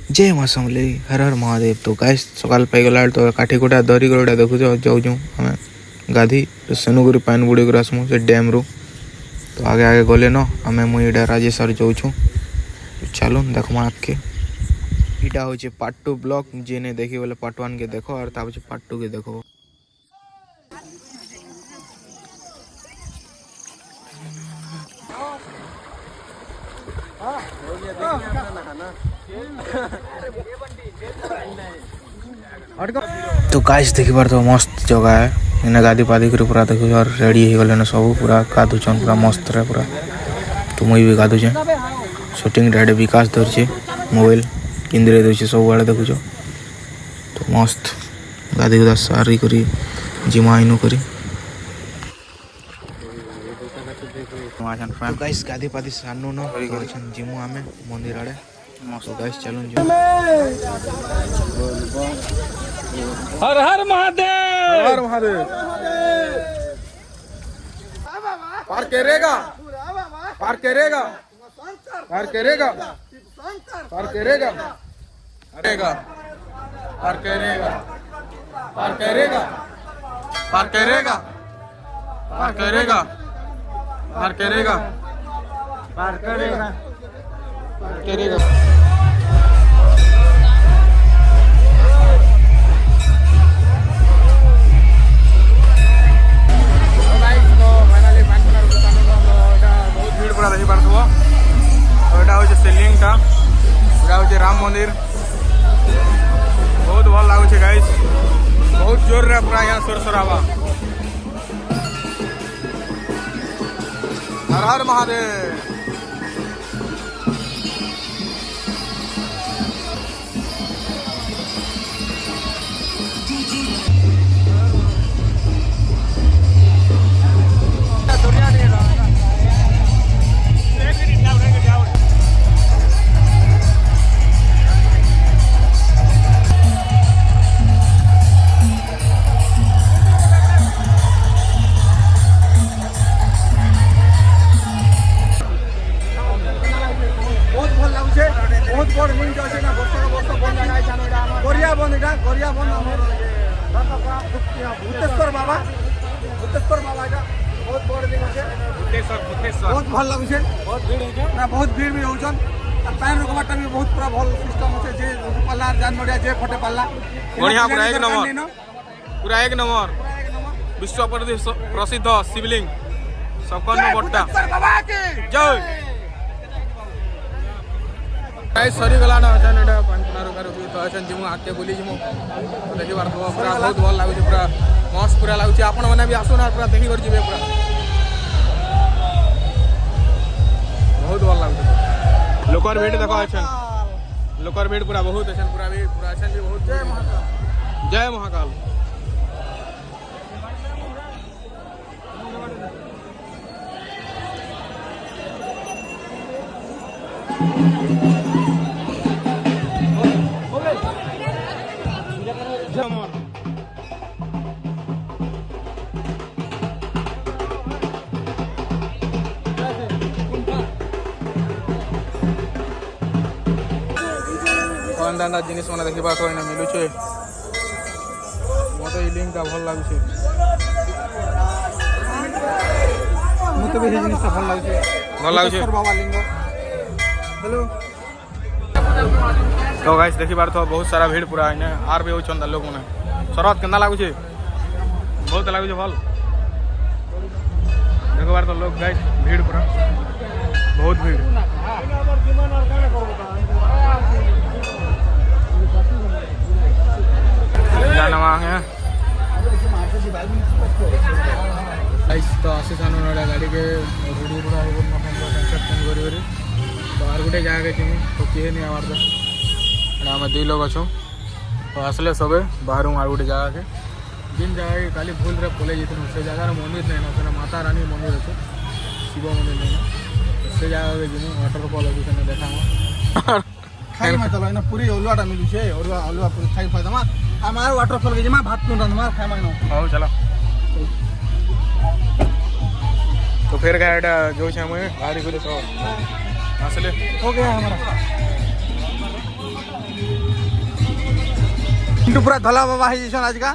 जय माँ समलेई हर हर महादेव। तो गाइस सकाल पाइगला तो काठीकोटा दरीगड़ा देखु जाऊँ आम गाधी सेनुगुरी पान बुड़ी कर आसमु से डैम रू। तो आगे आगे गले न आम मुझे राजेश्वर जाऊँ चलो देखमा आपके इटा हूँ पार्ट 2 ब्लॉग जी नहीं देखी बोले पार्ट 1 के देखो और पार्ट 2 के देखो। तो गाइस देखी बार तो मस्त जगह है इन्हें गादी पादी कर पूरा देखो और रेडी हो गले सब पूरा गाधुचन पूरा मस्त रहे पूरा। तो मुई भी गाधुचे शूटिंग रेड विकास धरचे मोबाइल किंद्रे दूचे सब बड़े देखुच। तो मस्त गाधी गुदा सारी करी जिमा इनु करी तो गाइस गाधी पादी सानू न जिमु आमे मंदिर आड़े मस्त गाइस चलो हर हर महादेव हर महादेव। पार करेगा पार करेगा पार करेगा पार करेगा करेगा पार करेगा पार करेगा पार करेगा पार करेगा पार करेगा पार करेगा पार करेगा। पूरा देखी पार्थ यहाँ हूँ सेलिंगटा यहाँ हूँ राम मंदिर बहुत भल लगुच गाइस बहुत जोर रे पूरा यहाँ सोर सराबा। हर हर महादेव। बहुत बड़ लिंक अच्छे ना वर्ष वर्ष बन जाए गरिया बन गरिया बन भूतेश्वर बाबा यहाँ बहुत बड़ लिंक अच्छे बहुत भल लगे बहुत भीड़ भी होचन पैन रोकवाटा भी बहुत पूरा भल सिस्टम अच्छे जे पाला जान बढ़िया जे फटे पाला बढ़िया पूरा एक नंबर विश्व प्रसिद्ध शिवलिंग सकन बट्टा जय गाइस सरी गला ना अचान एटा पानपुना रुका रुकी तो अचान जिमु आके बुली जिमु तो देखि बार तो पूरा बहुत भल लागु पूरा मस्त पूरा लागु आपण माने भी आसो ना पूरा देखि कर जिबे पूरा बहुत भल लागु। लोकर भीड़ देखो अचान लोकर भीड़ पूरा बहुत अचान पूरा अचान भी बहुत जय महाकाल जय महाकाल। अंदा जिनिस मैंने देखा तो मिलूचे मत लिंक भल लगुचे मत भी जिनिस भल लगुचे बाबा लिंग हेलो। तो गाइस देखी बार तो बहुत सारा भीड़ पूरा है आर भी होचंदा लोग मैंने शरद केना लगुचे बहुत लगुचे भल देखो बार तो लोग गाइस भीड़ पूरा बहुत भीड़ तो आसी सान गाड़ी के रेडी पूरा करी तो आर गोटे जगह के तो किए नहीं आवार तो आम 2 लोग अच्छो तो आसले सबे बाहर आर गोटे जगह के जिन जगह के खाली भूल रे पलि जाइए से जगार मंदिर नहीं ना माता रानी मंदिर अच्छे शिव मंदिर नहीं ना से जगह के जिन वाटरफल अच्छे देखा खाई मत ना पूरी अलुआटा मिलूचे अलुआ पूरी खाई फायदा हमारे वाटरफॉल के जमा भात तुम रंधमार खाए मानो हां चलो। तो फिर गाइडा जो छे मुझे गाड़ी को सब आसले हो गया हमारा पिंटू पूरा धला बाबा है जैसा आज का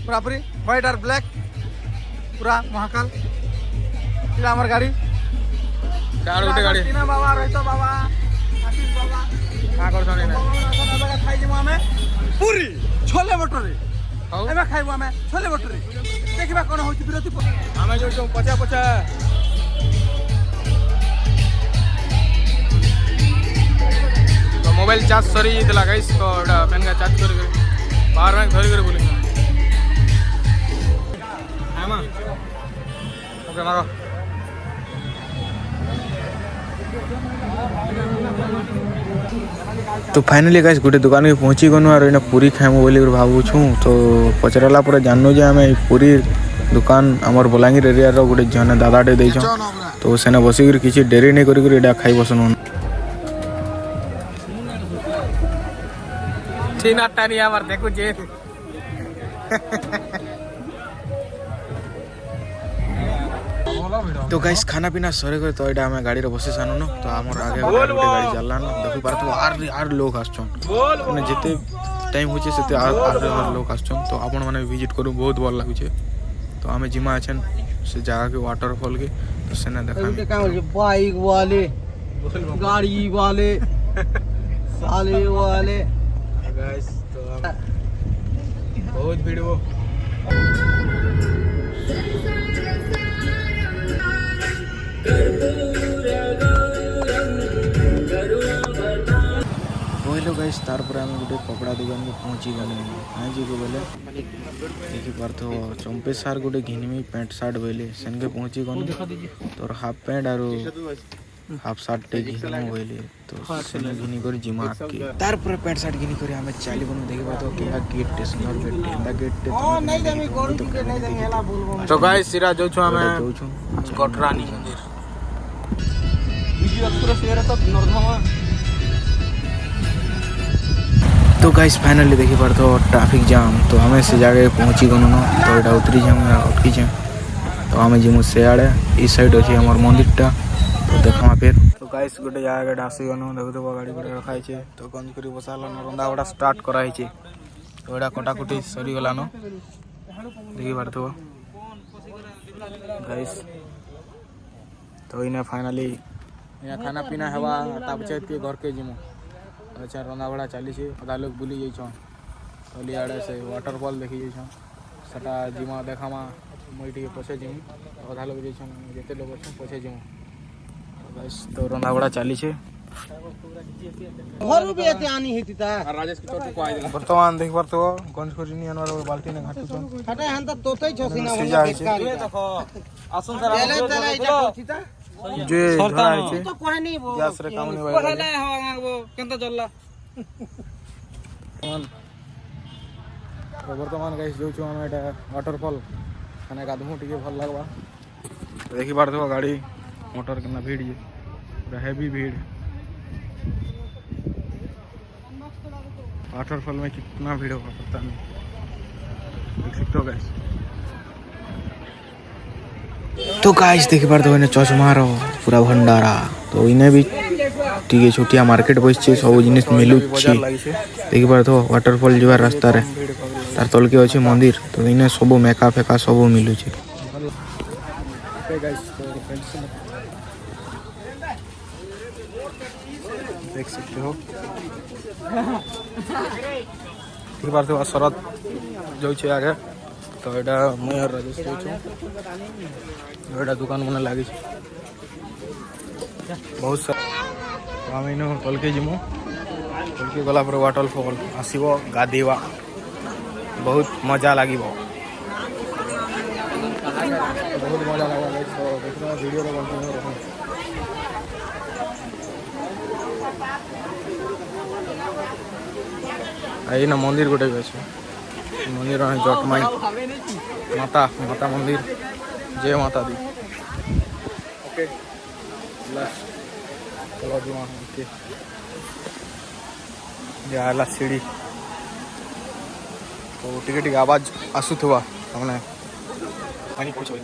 पूरा पूरी व्हाइट और ब्लैक पूरा महाकाल ये हमार गाड़ी चार गोटे गाड़ी टीना बाबा रोहित बाबा आशीष बाबा क्या करछन एने खाई जिमु हमें पूरी छोले भटूरे हौ एबे खाइबु हमें छोले भटूरे देखिबा कोन होची विरोधी हमें जो पचा पचा तो मोबाइल चार्ज सरी जाइला गाइस तो एटा पेन का चार्ज कर पावर बैंक धरि कर बोली आमा ओके मारो तो फाइनली गाइस गोटे दुकान के पहुँची गनु और इने पूरी खाइमु बोली भावु छूँ तो पचराला पर जाननु जे आमे पूरी दुकान हमर बलांगीर एरिया रो गोटे जने दादाटे देछ तो सेने बसी कर किछि डेरी नै करी कर एडा खाइ बसनु तीन आटा नहीं हमार देखो जे तो गाइस खाना पीना सरे कर तो एडा हमें गाड़ी रे बसे सानु न तो हमर आगे गोटे गाड़ी चलला न देखि पार तो आर लोग आछन माने जते टाइम होचे सेते आर लोग आछन तो आपण माने विजिट करू बहुत भल लागु छे तो हमें जिमा अछन से जगह के वाटरफॉल के तो सेना देखा क्या बोल बाइक वाले गाड़ी वाले साले वाले गाइस तो बहुत भीड़ वो कहलो गाइस तार पर हम गोटे कपड़ा दुकान में पहुंची गले हां जी को बोले देखि पारथो चंपे सार गोटे घिनमी पैंट शर्ट बोले सन के पहुंची गनु तोर हाफ पैंट आरो हाफ शर्ट टे घिनो बोले तो सेने घिनी कर जिमा के तार पर पैंट शर्ट घिनी कर हमें चाली गनु देखि पातो केला गेट स्टेशन गेट टेंदा गेट टे नहीं देमी करू के नहीं देमी हेला बोलबो तो गाइस सिरा जो छु हमें जाउछु कटरानी मंदिर विजय अक्षर सेरा तो नरधमा तो गाइस फाइनली देखि पारथो ट्रैफिक जाम तो हमें से जगह पहुंची गनु न तो एटा उतरी जाम अटकी जाम तो हमें जिमु से आड़े ई साइड अछि हमर मंदिरटा तो देखमा फिर तो गाइस गोटे जगह डासी गनु देखु तो गाड़ी गोटे रखाइ छे तो गंज करी बसाला न रंदा बड़ा स्टार्ट कराइ छे तो एटा कटाकुटी सरी गला न देखि पारथो गाइस तो इने फाइनली यहाँ खाना पीना हवा ता बचत के घर के जिमु अच्छा रंधा बड़ा चली छे आधा लोग बुली जाइछन तली आड़े से वाटरफॉल देखि जाइछन सेटा जिमा देखामा मोइटी के पछे जिमु आधा लोग जाइछन जेते लोग छन पछे जिमु बस तो रंधा बड़ा चली छे घर भी एते आनी हेती ता राजेश के तोर को आइ दिला वर्तमान देख पारथो गंज करी नि अनवर बाल्टी ने घाटु छन हटा हन त तोतै छ सिना सिजा है छे देखो आसन सर चले चले इटा करती ता जे धरा है छे तो कोहे नहीं वो गैस रे काम नहीं कोहे होय ना हवा वो केनता चलला तो वर्तमान गाइस जो छु हम एटा वाटरफॉल खाने गाधमु टिके भल लागबा तो देखि पारथो गाड़ी मोटर केना भीड़ जे पूरा हेवी भीड़ वाटरफॉल में कितना भीड़ होगा पता नहीं देख सकते हो गाइस तो गाइस देखि पारथो इने चश्मा रो पूरा भंडारा तो इने भी टिके छोटिया मार्केट बसछे सब जिनिस मिलु छी देखि पारथो वाटरफॉल जीवा रास्ता रे तार तल के अछि मंदिर तो इने सब मेका फेका सब मिलु छी ओके गाइस तो फ्रेंड्स देख सकते हो फिर बार तो शरद जो छे आगे तो एटा मैं राजेश जो छु एटा दुकान मने लागी छे बहुत सा हम इनो कल के जिमु कल के गला पर वाटरफॉल आसीबो गाधीवा बहुत मजा लागिबो बहुत मजा लागबा गाइस तो देखना वीडियो रे कंटिन्यू रहो आई ना मंदिर गोटे भी अच्छे मंदिर जटमाई माता माता मंदिर जय माता दी ओके चलो जी वहाँ ओके आला सीढ़ी तो टिके टिके आवाज आसुवा हमने पानी पूछो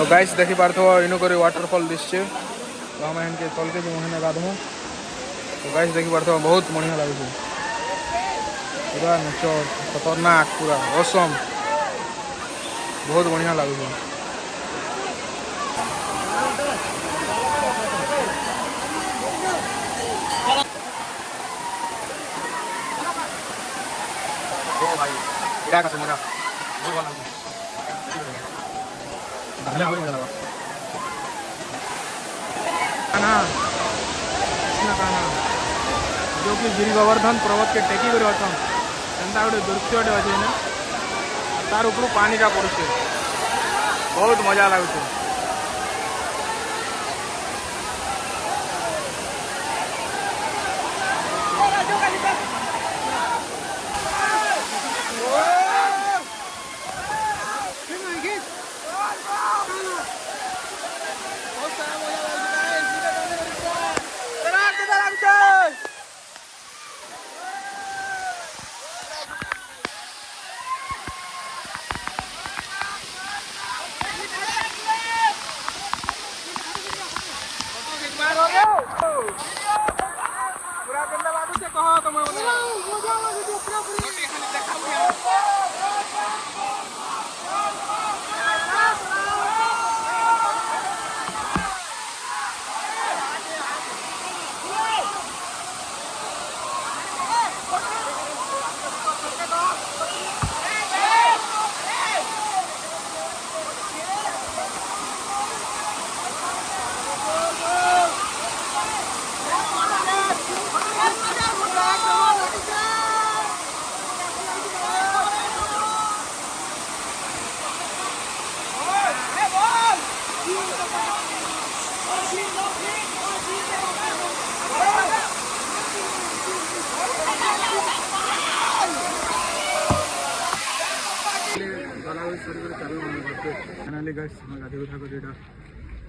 तो गाइस देखी पार्थो इनु करी वाटरफॉल दिसछे तो हम इनके चल के जो हेने गाधमु तो गाइस देखी पार्थो बहुत बढ़िया लागुछे पूरा नेचर खतरनाक पूरा ऑसम बहुत बढ़िया लागुछे ओ भाई इड़ा का सुनना बहुत वाला डाले हो गया काना जो कि गिरी गोवर्धन पर्वत के टेकी कर अछन एंता गोटे दृश्यटे अच्छे ना तार ऊपर पानी का पड़ुछे बहुत मजा लागुछे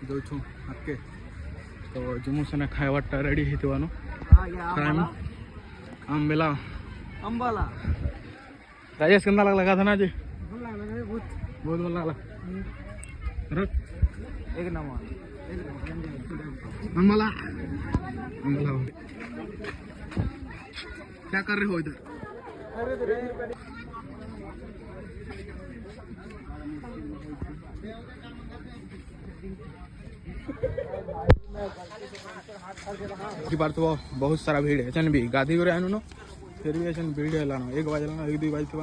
दौछू आके तो जिमु सेना खाइबाटा रेडी होइतवानो आमबेला अंबाला राजेश केंदा लगा था ना जी बहुत भल लगला एक नंबर अंबाला अंबाला क्या कर रहे हो इधर बार तो बहुत सारा भीड़ है भी गाधी करे आनु न फिर भी ऐसा भीड़ है लाना 1 बजे लाना 1-2 बजे थी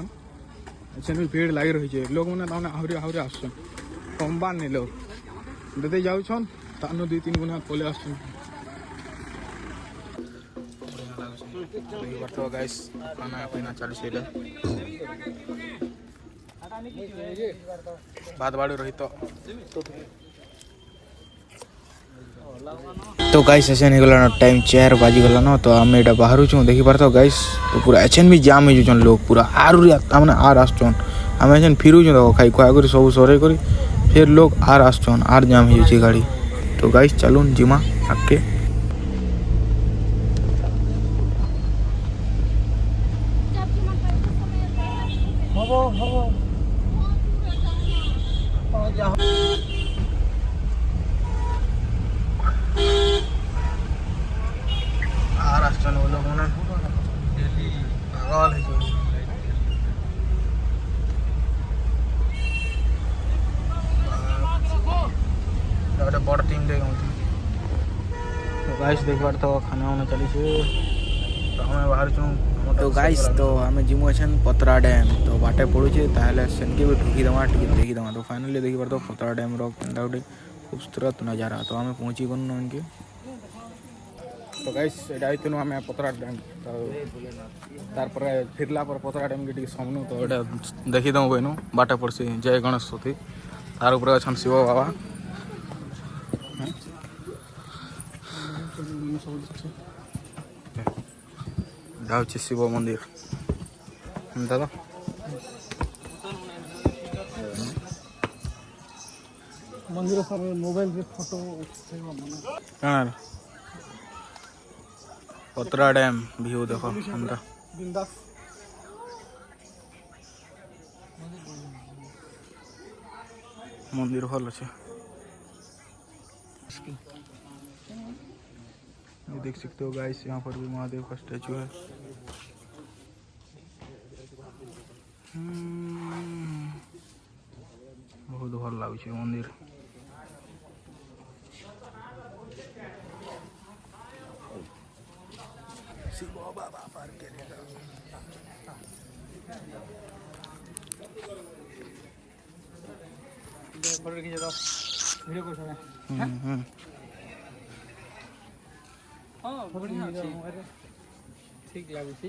ऐसा भी भीड़ लगी रही है लोग मैंने ताने आहरी आहरी आसन कम नहीं लोग देते जाऊन तानु 2-3 गुना पले आसन तो गाइस खाना पीना चली से बात बाड़ी रही तो गाइस ऐसे निकला टाइम 4 बाजी गला न तो आम एटा बाहर छू देखी पारत गाइस तो पूरा एचन भी जाम हो जन लोग पूरा आरु माने आर आसचन आम एचन फिरू देखो खाई खुआ कर सब सरे कर फिर लोग आर आसचन आर जाम हो जाए गाड़ी तो गाइस चलून जिमा आके बड़ टीम दे तो गाइस देख बार तो खाना वाना चली तो हमें बाहर चु तो गाइस तो हमें जिमु अछन पतरा डैम तो बाटे पड़ुचे ताहले सेनके भी ढुकी दमा टिके देखी दमा तो फाइनली देखी बार तो पतरा डैम रो केंदा उडे खूबसूरत नजारा तो हमें पहुंची गन उनके तो गाइस एडा आइतनु हमें पतरा डैम तो तार पर फिरला पर पतरा डैम के सामने तो एडा देखी दम बइनु बाटे पड़सी जय गणेश सती तार ऊपर अछन शिव बाबा जाऊँ शिव मंदिर दादा मंदिर पर मोबाइल रे फोटो कहाँ पतरा डैम व्यू देखो हमरा बिंदास मंदिर भल अच्छे ये देख सकते हो गाइस, यहाँ पर भी महादेव का स्टैचू है। बहुत भल लगुच मंदिर। शिव बाबा पार्क ठीक लगुच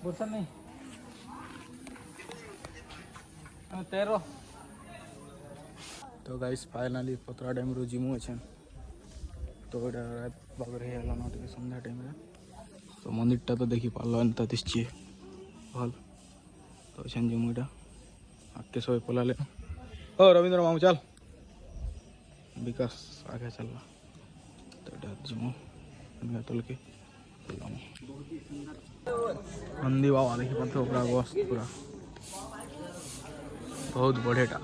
बर्षा नहीं 13। तो गाइस फाइनाली पतरा डैम रू जिमु अच्छे। तो रात बागर है संध्या टाइम रे। तो मंदिरटा तो देखी पार्ल एंता दिशे भल। तो अच्छे जिमु इटा आगे सब पलाले। ओ रविंद्र मामू चल, विकास आगे चलना। तो इटा जिमु तल के नंदी बाबा देखी पाते पूरा मस्त पूरा बहुत बढ़िया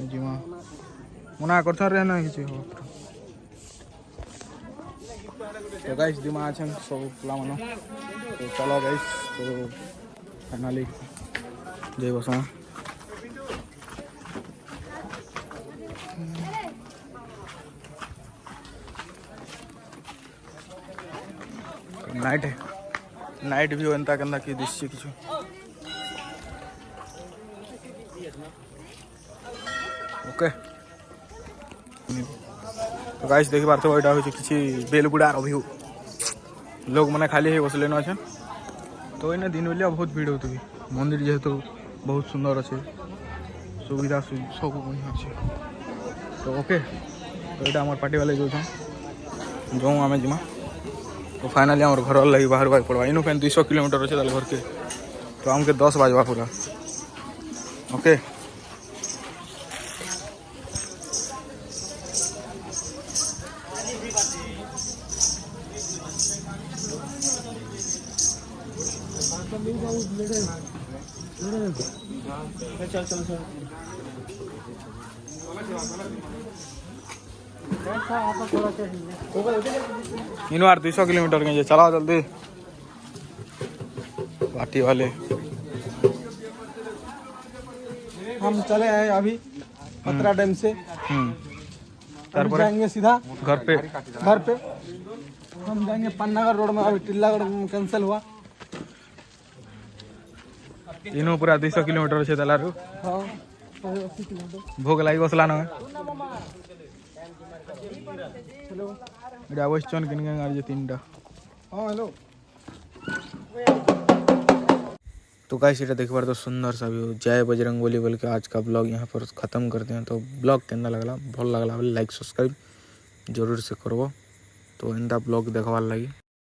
जिमा मना करता रहे ना किसी हो। तो गाइस दिमा अच्छा सब प्ला मानो। तो चलो गाइस, तो फाइनली जय बसा नाइट है। नाइट व्यू एंता केंता कि दिशे किछु ओके। तो गाइस देखि पारथो एटा होछि किछि बेलगुडार व्यू। लोग माने खाली है बसले न अछन। तो इने दिन बेलिया बहुत भीड़ होतबी। मंदिर जेहेतु बहुत सुंदर अच्छे, सुविधा सब बढ़िया अच्छे। तो ओके, तो एटा हमर पार्टी वाले जो छन जो आमे जिमा। तो फाइनली हमर घर लगी बाहर बाहर पड़वा इनु फैन 200 किलोमीटर अच्छे घर के। तो हमके 10 बजवा पूरा ओके। इनो यार 200 किलोमीटर के चलाओ जल्दी पार्टी वाले। हम चले आए अभी पतरा डैम से। अभी जाएंगे सीधा घर पे। हम जाएंगे पन्नागर रोड में। अभी टिल्लागढ़ कैंसिल हुआ। इनो पूरा 200 किलोमीटर से तलारू। हाँ 80 किलोमीटर भोग लगी बसला न चलो। एटा क्वेश्चन किन के गाड़ी 3टा। हाँ हेलो। तो गाइस ये देख बार तो सुंदर सा व्यू। जय बजरंगबली बोल के आज का ब्लॉग यहाँ पर ख़त्म करते हैं। तो ब्लॉग केना लगला भल लगला लाइक सब्सक्राइब जरूर से करबो। तो एंता ब्लॉग देखवार लगी।